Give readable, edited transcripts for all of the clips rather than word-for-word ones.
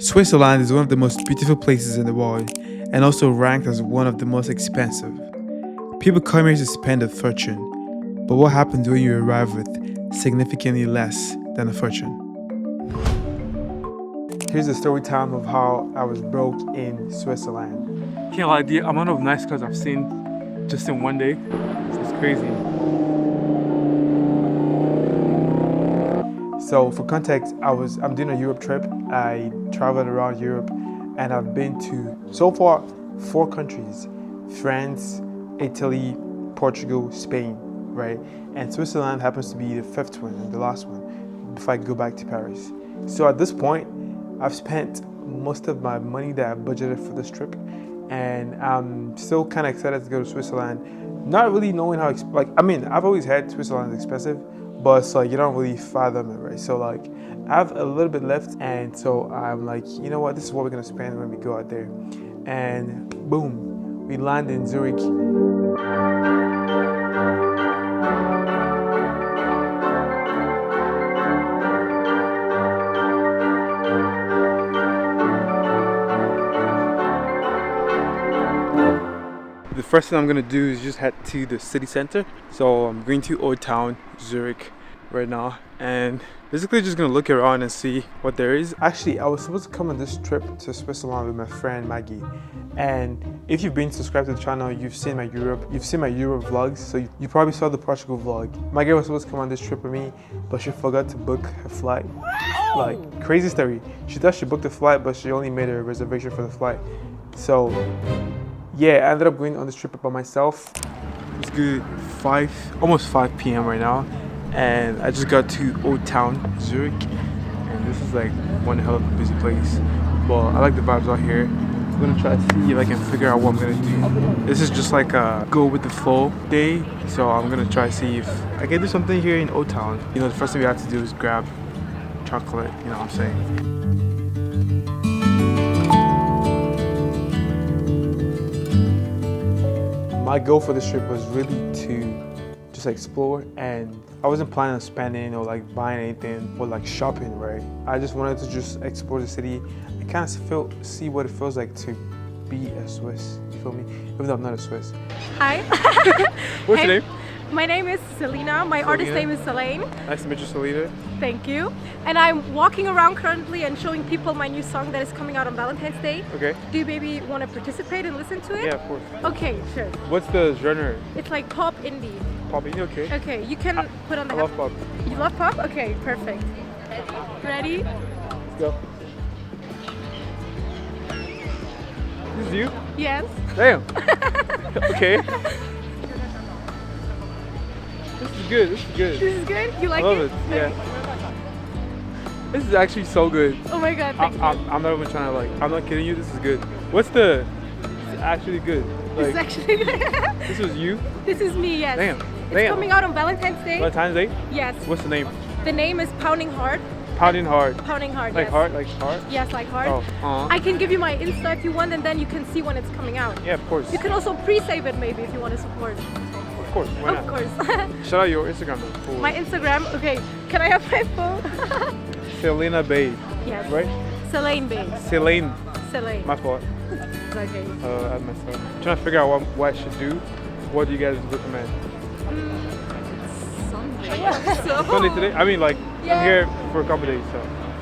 Switzerland is one of the most beautiful places in the world and also ranked as one of the most expensive. People come here to spend a fortune, but what happens when you arrive with significantly less than a fortune? Here's the story time of how I was broke in Switzerland. Can't lie, the amount of nice cars I've seen just in one day, it's crazy. So for context, I'm doing a Europe trip. I traveled around Europe and I've been to, so far, 4 countries: France, Italy, Portugal, Spain, right? And Switzerland happens to be the 5th one and the last one before I go back to Paris. So at this point, I've spent most of my money that I budgeted for this trip, and I'm still kind of excited to go to Switzerland. Not really knowing how, I've always had Switzerland expensive, but it's like you don't really fathom it, right? So like I have a little bit left, and so I'm like, you know what, this is what we're gonna spend when we go out there. And boom, we land in Zurich. The first thing I'm gonna do is just head to the city center. So I'm going to Old Town, Zurich right now, and basically just gonna look around and see what there is. Actually, I was supposed to come on this trip to Switzerland with my friend Maggie. And if you've been subscribed to the channel, you've seen my Europe vlogs, so you probably saw the Portugal vlog. My girl was supposed to come on this trip with me, but she forgot to book her flight. Like, crazy story. She thought she booked the flight, but she only made a reservation for the flight. So yeah, I ended up going on this trip by myself. It's good almost 5 p.m. right now, and I just got to Old Town, Zurich, and this is like one hell of a busy place. But I like the vibes out here. I'm gonna try to see if I can figure out what I'm gonna do. This is just like a go with the flow day, so I'm gonna try to see if I can do something here in Old Town. You know, the first thing we have to do is grab chocolate, you know what I'm saying? My goal for this trip was really to just explore, and I wasn't planning on spending or like buying anything or like shopping, right? I just wanted to just explore the city and kind of see what it feels like to be a Swiss, you feel me? Even though I'm not a Swiss. Hi. What's your name? My name is Selena. My artist name is Selene. Nice to meet you, Selena. Thank you. And I'm walking around currently and showing people my new song that is coming out on Valentine's Day. Okay. Do you maybe want to participate and listen to it? Yeah, of course. Okay, sure. What's the genre? It's like pop indie. Pop indie, okay. Okay, you can put on the... I love pop. You love pop? Okay, perfect. Ready? Let's go. This is you? Yes. Damn. Okay. This is good. This is good. This is good? You like I love it? it. Yeah. This is actually so good. Oh my god, thank you. I'm not even trying to I'm not kidding you. This is good. This is actually good. This is actually good. This was you? This is me, yes. Damn. It's coming out on Valentine's Day. Valentine's Day? Yes. What's the name? The name is Pounding Heart. Pounding Heart. Pounding Heart, Like yes. heart? Like heart? Yes, like heart. Oh, I can give you my Insta if you want, and then you can see when it's coming out. Yeah, of course. You can also pre-save it maybe if you want to support. Of course, why Of not? course. Shout out your Instagram though. My Instagram, okay. Can I have my phone? Selena Bay. Yes. Right? Selene Bay. Selene. Selene. My fault. It's okay. I messed up. I'm trying to figure out what I should do. What do you guys recommend? Sunday. Sunday today? I mean, like, Yeah. I'm here for a couple days, so.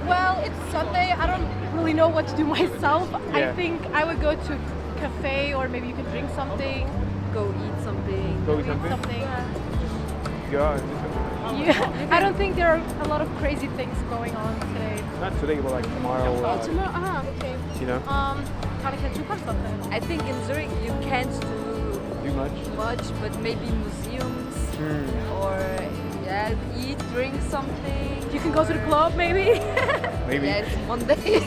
Well, it's Sunday. I don't really know what to do myself. Yeah. I think I would go to a cafe, or maybe you could drink something. Go eat something. Go eat something? Yeah. Yeah. I don't think there are a lot of crazy things going on today. Not today, but like tomorrow. Oh, tomorrow? Okay. You know? Kan ik het zoeken something? I think in Zurich you can't Do much? do much, but maybe museums Hmm. or eat, drink something. You can go to the club, maybe? Maybe. Yeah, it's Monday.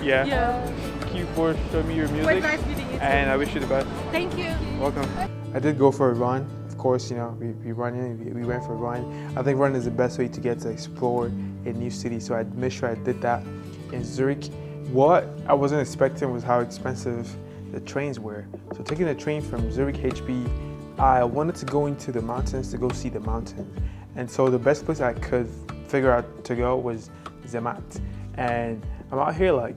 Yeah. Yeah. Thank you for showing me your It music. was nice meeting you too. And I wish you the best. Thank you. Welcome. I did go for a run. Of course, you know, we went for a run. I think running is the best way to get to explore a new city. So I made sure I did that in Zurich. What I wasn't expecting was how expensive the trains were. So taking the train from Zurich HB, I wanted to go into the mountains to go see the mountain. And so the best place I could figure out to go was Zermatt. and I'm out here like,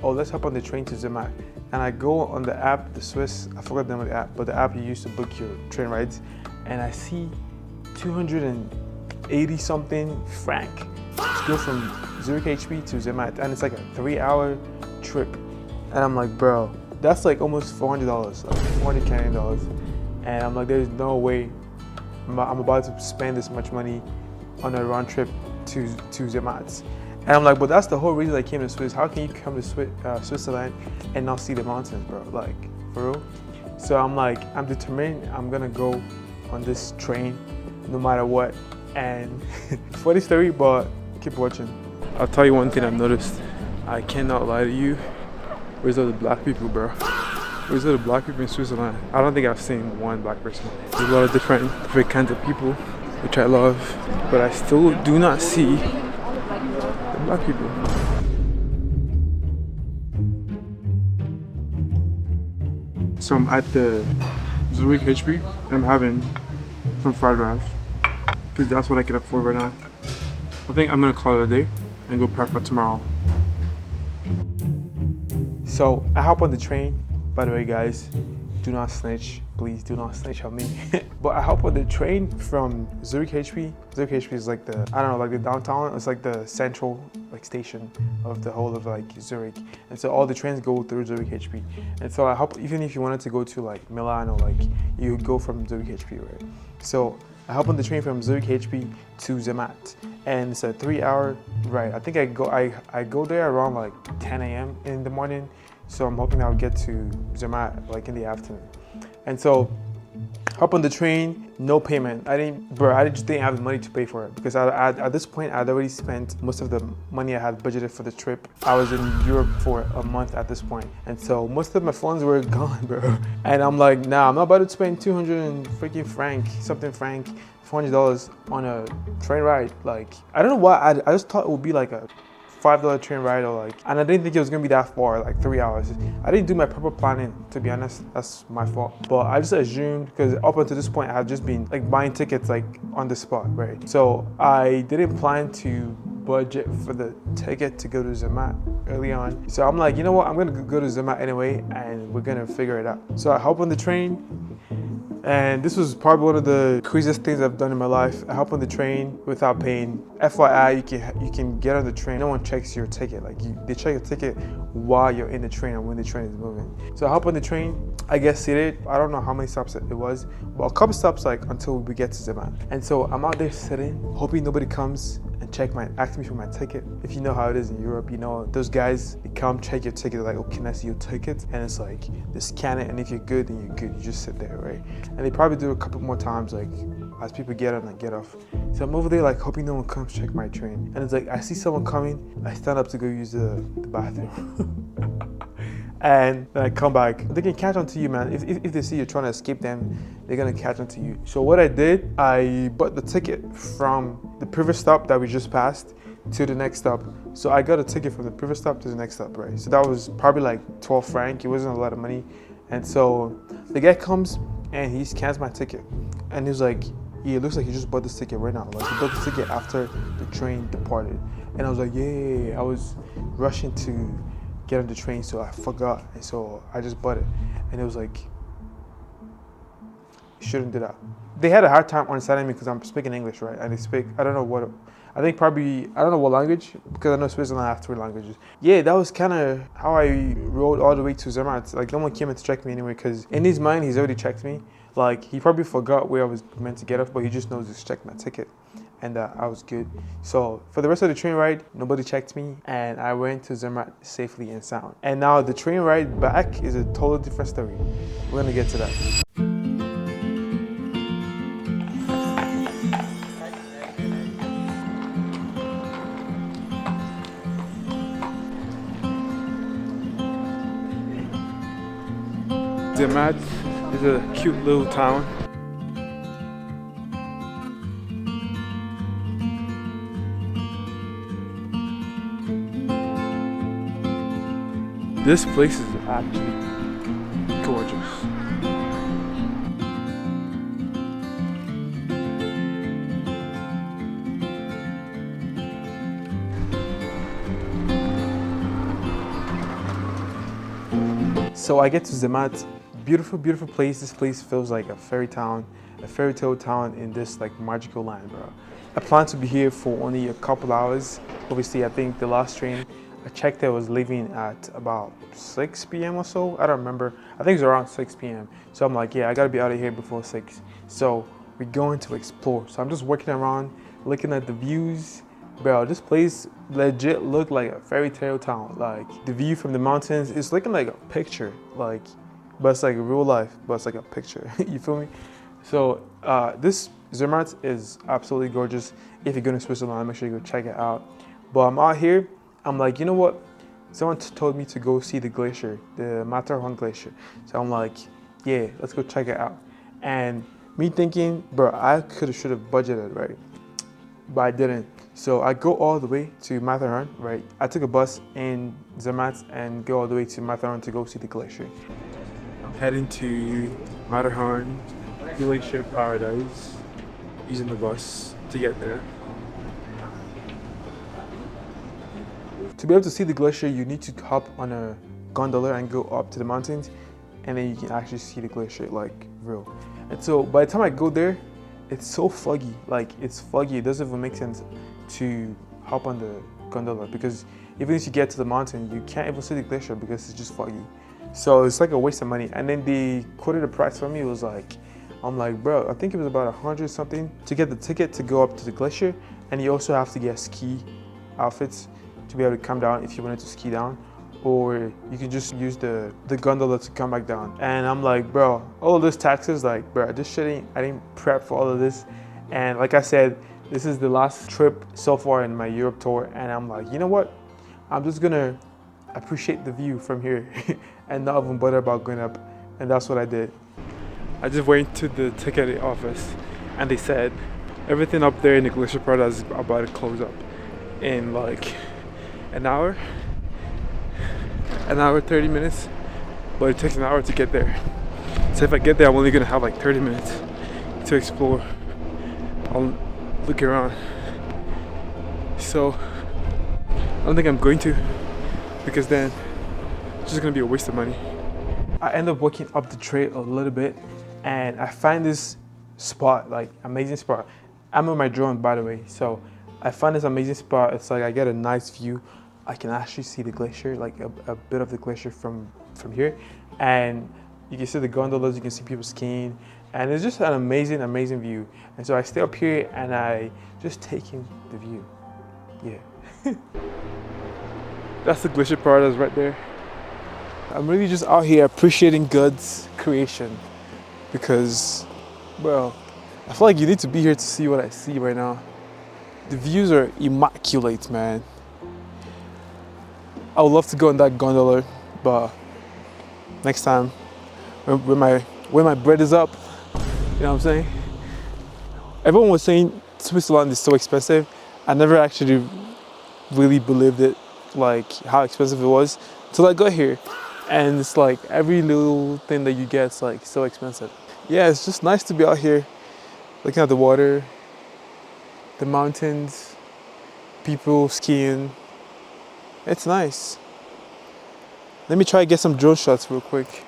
oh, let's hop on the train to Zermatt. And I go on the app, the Swiss, I forgot the name of the app, but the app you use to book your train rides, and I see 280 something franc to go from Zurich HB to Zermatt, and it's like a 3-hour trip. And I'm like, bro, that's like almost $400, like 400 Canadian dollars. And I'm like, there's no way I'm about to spend this much money on a round trip to Zermatt. And I'm like, but that's the whole reason I came to Swiss. How can you come to Switzerland and not see the mountains, bro? Like, for real? So I'm like, I'm determined I'm gonna go on this train no matter what. And funny story, but keep watching. I'll tell you one thing I've noticed. I cannot lie to you. Where's all the black people, bro? Where's all the black people in Switzerland? I don't think I've seen one black person. There's a lot of different kinds of people, which I love, but I still do not see the black people. So I'm at the Zurich HB. I'm having some fried rice because that's what I can afford right now. I think I'm gonna call it a day and go prep for tomorrow. So I hop on the train. By the way, guys, do not snitch. Please do not snitch on me. But I hop on the train from Zurich HB. Zurich HB is like the, I don't know, like the downtown. It's like the central like station of the whole of like Zurich. And so all the trains go through Zurich HB. And so I hop, even if you wanted to go to like Milan or like, you would go from Zurich HB, right? So I hop on the train from Zurich HB to Zermatt, and it's a 3-hour ride. I think I go there around like 10 a.m. in the morning, so I'm hoping I'll get to Zermatt like in the afternoon. And so hop on the train, no payment. I just didn't have the money to pay for it because at this point I'd already spent most of the money I had budgeted for the trip. I was in Europe for a month at this point, and so most of my funds were gone, bro. And I'm like, nah, I'm not about to spend 200 and freaking franc, $400 on a train ride. Like, I don't know why, I just thought it would be like a $5 train ride or like, and I didn't think it was gonna be that far, like 3 hours. I didn't do my proper planning, to be honest. That's my fault. But I just assumed, because up until this point I had just been like buying tickets like on the spot, right? So I didn't plan to budget for the ticket to go to Zermatt early on. So I'm like, you know what, I'm gonna go to Zermatt anyway and we're gonna figure it out. So I hop on the train, and this was probably one of the craziest things I've done in my life. I hop on the train without paying. FYI, you can get on the train. No one checks your ticket. Like they check your ticket while you're in the train and when the train is moving. So I hop on the train. I get seated. I don't know how many stops it was, but a couple stops like until we get to Zermatt. And so I'm out there sitting, hoping nobody comes and ask me for my ticket. If you know how it is in Europe, you know those guys, they come check your ticket. They're like, oh, can I see your ticket? And it's like they scan it, and if you're good, then you're good. You just sit there, right? And they probably do a couple more times, like as people get on and get off. So I'm over there like hoping no one comes check my train. And it's like I see someone coming, I stand up to go use the bathroom. And then I come back. They can catch on to you, man. If they see you trying to escape them, they're gonna catch on to you. So what I did, I bought the ticket from the previous stop that we just passed to the next stop. So I got a ticket from the previous stop to the next stop, right? So that was probably like 12 franc. It wasn't a lot of money. And so the guy comes and he scans my ticket. And he's like, yeah, it looks like you just bought this ticket right now. Like you bought the ticket after the train departed. And I was like, yeah. I was rushing to get on the train, so I forgot, and so I just bought it. And it was like, you shouldn't do that. They had a hard time understanding me because I'm speaking English, right? And they speak, I don't know what language, because I know Switzerland have 3 languages. Yeah, that was kind of how I rode all the way to Zermatt. Like no one came in to check me anyway, because in his mind, he's already checked me. Like he probably forgot where I was meant to get off, but he just knows to check my ticket. And I was good. So for the rest of the train ride, nobody checked me, and I went to Zermatt safely and sound. And now the train ride back is a totally different story. We're gonna get to that. Zermatt is a cute little town. This place is actually gorgeous. So I get to Zermatt, beautiful, beautiful place. This place feels like a fairy tale town in this like magical land, bro. I plan to be here for only a couple hours. Obviously, I think the last train I checked it was leaving at about 6 p.m. or so. I don't remember. I think it's around 6 p.m. So I'm like, yeah, I gotta be out of here before 6. So we're going to explore. So I'm just walking around, looking at the views. Bro, this place legit looked like a fairy tale town. Like the view from the mountains, it's looking like a picture. Like, but it's like real life, but it's like a picture. You feel me? So this Zermatt is absolutely gorgeous. If you're going to Switzerland, make sure you go check it out. But I'm out here. I'm like, you know what? Someone told me to go see the glacier, the Matterhorn glacier. So I'm like, yeah, let's go check it out. And me thinking, bro, I should have budgeted, right? But I didn't. So I go all the way to Matterhorn, right? I took a bus in Zermatt and go all the way to Matterhorn to go see the glacier. I'm heading to Matterhorn Glacier Paradise using the bus to get there. To be able to see the glacier, you need to hop on a gondola and go up to the mountains, and then you can actually see the glacier like real. And so by the time I go there, it's so foggy. Like it's foggy. It doesn't even make sense to hop on the gondola because even if you get to the mountain, you can't even see the glacier because it's just foggy. So it's like a waste of money. And then they quoted a price for me. It was like, I'm like, bro, I think it was about 100 something to get the ticket to go up to the glacier, and you also have to get ski outfits to be able to come down if you wanted to ski down, or you can just use the gondola to come back down. And I'm like, bro, all of this taxes, like, bro, this shit I didn't prep for all of this. And like I said, this is the last trip so far in my Europe tour, and I'm like, you know what? I'm just gonna appreciate the view from here and not even bother about going up. And that's what I did. I just went to the ticket office and they said everything up there in the Glacier Paradise is about to close up in like an hour 30 minutes, but it takes an hour to get there. So if I get there, I'm only gonna have like 30 minutes to explore. I'll look around. So I don't think I'm going to, because then it's just gonna be a waste of money. I end up walking up the trail a little bit and I find this spot, like amazing spot. I'm on my drone, by the way, so I find this amazing spot. It's like I get a nice view. I can actually see the glacier, like a bit of the glacier from here, and you can see the gondolas, you can see people skiing, and it's just an amazing, amazing view. And so I stay up here and I just take in the view. Yeah. That's the Glacier Paradise right there. I'm really just out here appreciating God's creation because, well, I feel like you need to be here to see what I see right now. The views are immaculate, man. I would love to go on that gondola, but next time, when my bread is up, you know what I'm saying? Everyone was saying Switzerland is so expensive. I never actually really believed it, like how expensive it was, till I got here. And it's like every little thing that you get is like so expensive. Yeah, it's just nice to be out here, looking at the water, the mountains, people skiing. It's nice. Let me try to get some drone shots real quick.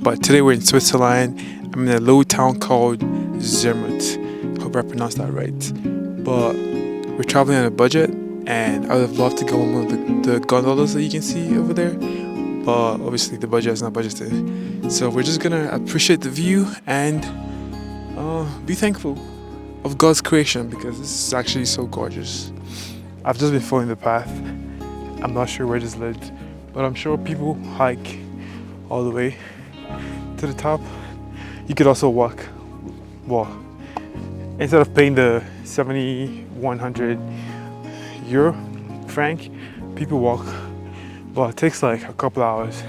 But today we're in Switzerland. I'm in a little town called Zermatt. Hope I pronounced that right. But we're traveling on a budget, and I would have loved to go on one of the gondolas that you can see over there. But obviously the budget is not budgeted. So we're just gonna appreciate the view and be thankful of God's creation, because this is actually so gorgeous. I've just been following the path. I'm not sure where this led, but I'm sure people hike all the way to the top. You could also walk. Well, instead of paying the 7,100 euro franc, people walk but it takes like a couple hours.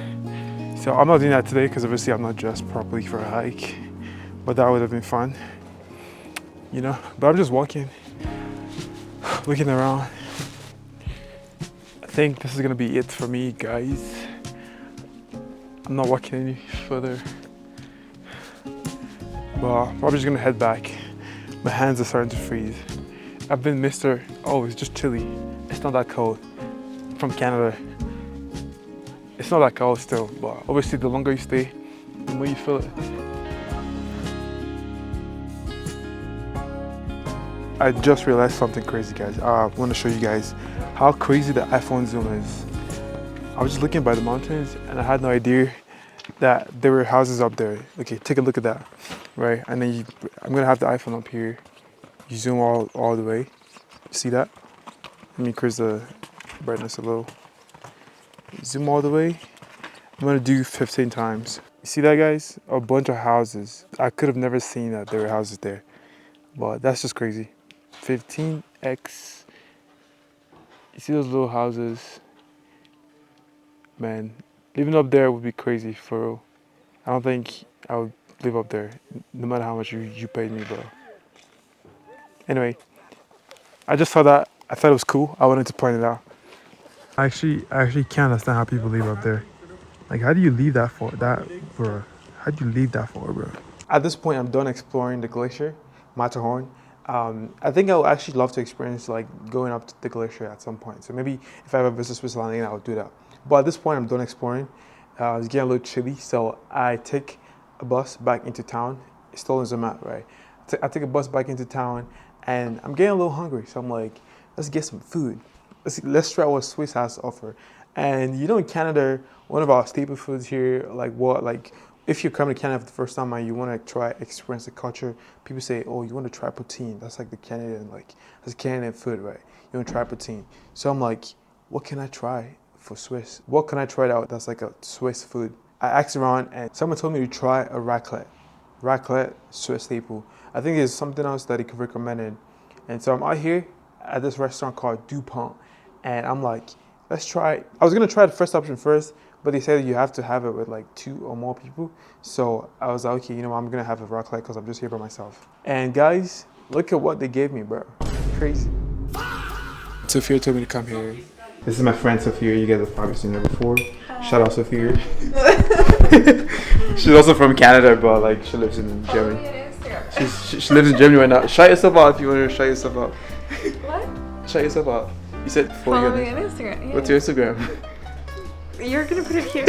So I'm not doing that today because obviously I'm not dressed properly for a hike, but that would have been fun, you know. But I'm just walking, looking around. I think this is gonna be it for me, guys. I'm not walking any further, but I'm probably just gonna head back. My hands are starting to freeze. I've been Mr. Oh, it's just chilly. It's not that cold. From Canada. It's not that cold still, but obviously the longer you stay, the more you feel it. I just realized something crazy, guys. I want to show you guys how crazy the iPhone zoom is. I was just looking by the mountains and I had no idea that there were houses up there. Okay, take a look at that, right? And then I'm gonna have the iPhone up here. You zoom all the way. See that? Let me increase the brightness a little. Zoom all the way. I'm gonna do 15 times. You see that, guys? A bunch of houses. I could have never seen that there were houses there, but that's just crazy. 15x. You see those little houses? Man, living up there would be crazy for real. I don't think I would live up there, no matter how much you paid me, bro. Anyway, I just saw that. I thought it was cool. I wanted to point it out. I actually can't understand how people live up there. Like, how do you leave that for that, bro? How do you leave that for, bro? At this point, I'm done exploring the glacier, Matterhorn. I think I would actually love to experience like going up to the glacier at some point. So maybe if I ever visit Switzerland again, I would do that. But at this point, I'm done exploring. It's getting a little chilly, so I take a bus back into town. It's still in Zermatt, right? I take a bus back into town, and I'm getting a little hungry. So I'm like, let's get some food. Let's try what Swiss has to offer. And you know, in Canada, one of our staple foods here, if you're coming to Canada for the first time and you want to try experience the culture, people say, oh, you want to try poutine. That's like the Canadian, that's Canadian food, right? You want to try poutine. So I'm like, what can I try for Swiss? What can I try out that's like a Swiss food? I asked around and someone told me to try a raclette. Raclette, Swiss staple. I think there's something else that he could recommend. And so I'm out here at this restaurant called Dupont. And I'm like, let's try. I was going to try the first option first, but they said you have to have it with like 2 or more people. So I was like, okay, you know what, I'm going to have a raclette because I'm just here by myself. And guys, look at what they gave me, bro. Crazy. Sophia told me to come here. This is my friend Sophia. You guys have probably seen her before. Shout out Sophia. She's also from Canada, but like she lives in Germany. She lives in Germany right now. Shout yourself out if you want to shout yourself out. What? Shout yourself out. You said follow me on Instagram. Yeah. What's your Instagram? You're gonna put it here.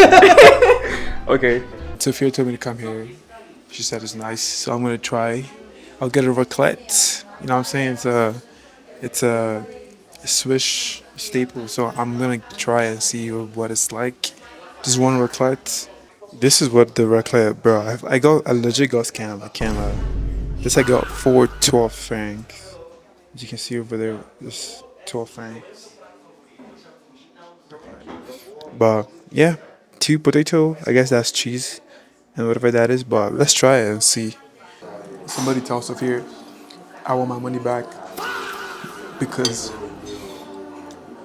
Okay. Sophia told me to come here. She said it's nice, so I'm gonna try. I'll get a raclette. You know what I'm saying? It's a Swiss staple, so I'm gonna try and see what it's like. Just one raclette. This is what the raclette, bro. I legit got scammed. I can't lie. This I got for 12 francs. As you can see over there, this 12 francs. But yeah, 2 potato. I guess that's cheese and whatever that is. But let's try it and see. Somebody tell Sophia I want my money back because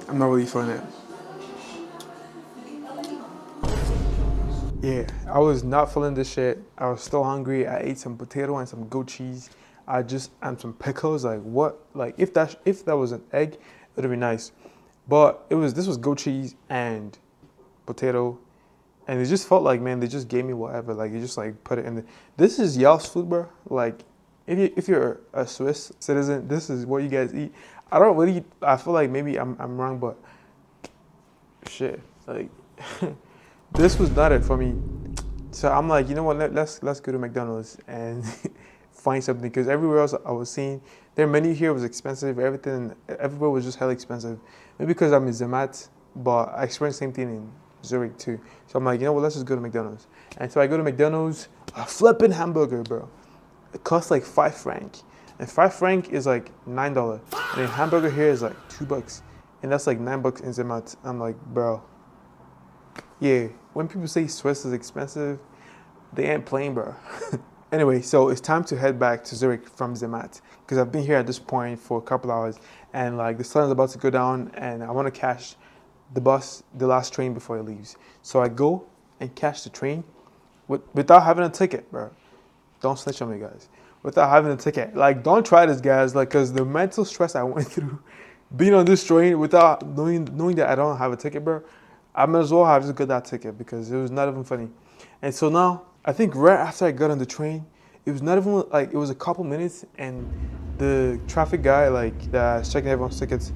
I'm not really feeling it. Yeah, I was not feeling this shit. I was still hungry. I ate some potato and some goat cheese. And some pickles. Like what? Like if that was an egg, it would have been nice. But this was goat cheese and potato, and it just felt like, man, they just gave me whatever. Like you just like put it in. This is y'all's food, bro. Like if you're a Swiss citizen, this is what you guys eat. I feel like maybe I'm wrong, but shit, like this was not it for me. So I'm like, you know what? Let's go to McDonald's and find something, because everywhere else I was seeing, their menu here was expensive. Everything everywhere was just hella expensive. Maybe because I'm in Zermatt, but I experienced the same thing in Zurich too. So I'm like, you know what? Let's just go to McDonald's. And so I go to McDonald's, a flipping hamburger, bro. It costs like 5 francs. And 5 francs is like $9. And a hamburger here is like $2. And that's like $9 in Zermatt. I'm like, bro. Yeah, when people say Swiss is expensive, they ain't playing, bro. Anyway, so it's time to head back to Zurich from Zermatt, because I've been here at this point for a couple hours, and like the sun is about to go down, and I want to catch the last train before it leaves. So I go and catch the train without having a ticket, bro. Don't snitch on me, guys. Without having a ticket. Like, don't try this, guys. Like, because the mental stress I went through being on this train without knowing that I don't have a ticket, bro, I might as well have just got that ticket because it was not even funny. And so now, I think right after I got on the train, it was not even like, it was a couple minutes, and the traffic guy, like, that's checking everyone's tickets,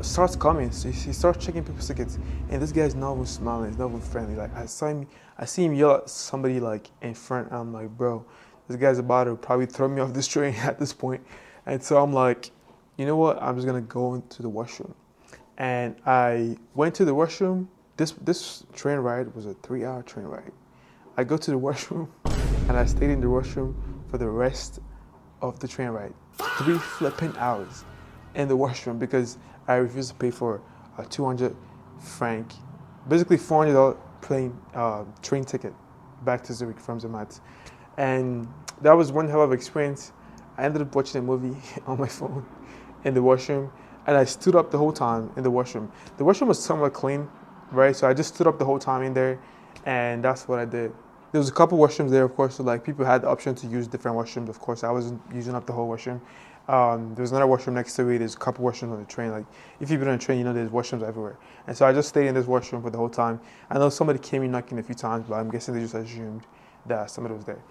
starts coming. So he starts checking people's tickets, and this guy's not even smiling, he's not even friendly. Like, I see him yell at somebody like in front, and I'm like, bro, this guy's about to probably throw me off this train at this point. And so I'm like, you know what? I'm just gonna go into the washroom. And I went to the washroom. This train ride was a 3-hour train ride. I go to the washroom, and I stayed in the washroom for the rest of the train ride. 3 flipping hours in the washroom because I refused to pay for a 200 franc, basically $400 train ticket back to Zurich from Zermatt. And that was one hell of an experience. I ended up watching a movie on my phone in the washroom, and I stood up the whole time in the washroom. The washroom was somewhat clean, right? So I just stood up the whole time in there, and that's what I did. There was a couple washrooms there, of course, so like people had the option to use different washrooms. Of course, I wasn't using up the whole washroom. There was another washroom next to it. There's a couple washrooms on the train. Like, if you've been on a train, you know there's washrooms everywhere. And so I just stayed in this washroom for the whole time. I know somebody came in knocking a few times, but I'm guessing they just assumed that somebody was there.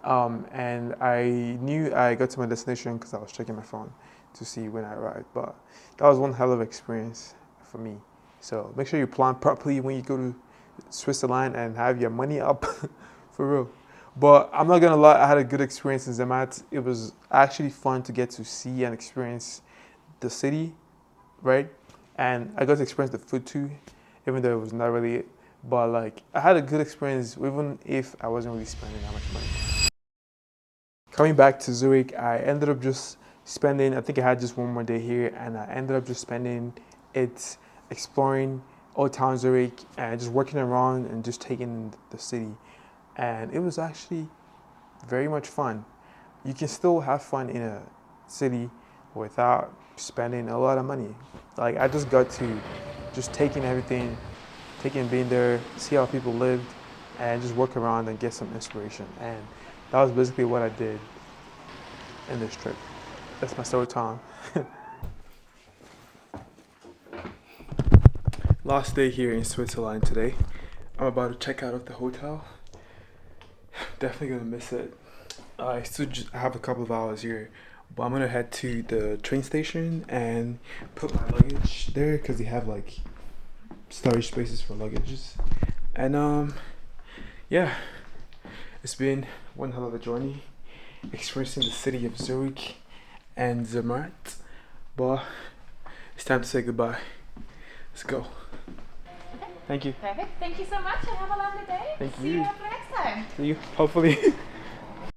And I knew I got to my destination because I was checking my phone to see when I arrived. But that was one hell of an experience for me. So make sure you plan properly when you go to Switzerland and have your money up for real. But I'm not gonna lie, I had a good experience in Zermatt. It was actually fun to get to see and experience the city, right? And I got to experience the food too, even though it was not really it. But like, I had a good experience even if I wasn't really spending that much money. Coming back to Zurich, I ended up just spending, I think I had just one more day here, and I ended up just spending it exploring Old Town Zurich and just working around and just taking the city. And it was actually very much fun. You can still have fun in a city without spending a lot of money. Like, I just got to just taking everything, being there, see how people lived, and just work around and get some inspiration. And that was basically what I did in this trip. That's my story time. Last day here in Switzerland today. I'm about to check out of the hotel. Definitely gonna miss it. I still just have a couple of hours here, but I'm gonna head to the train station and put my luggage there because they have like storage spaces for luggages. And yeah, it's been one hell of a journey experiencing the city of Zurich and Zermatt, but it's time to say goodbye. Let's go. Okay. Thank you. Perfect. Thank you so much and have a lovely day. Thank See you. you next time. See you, hopefully.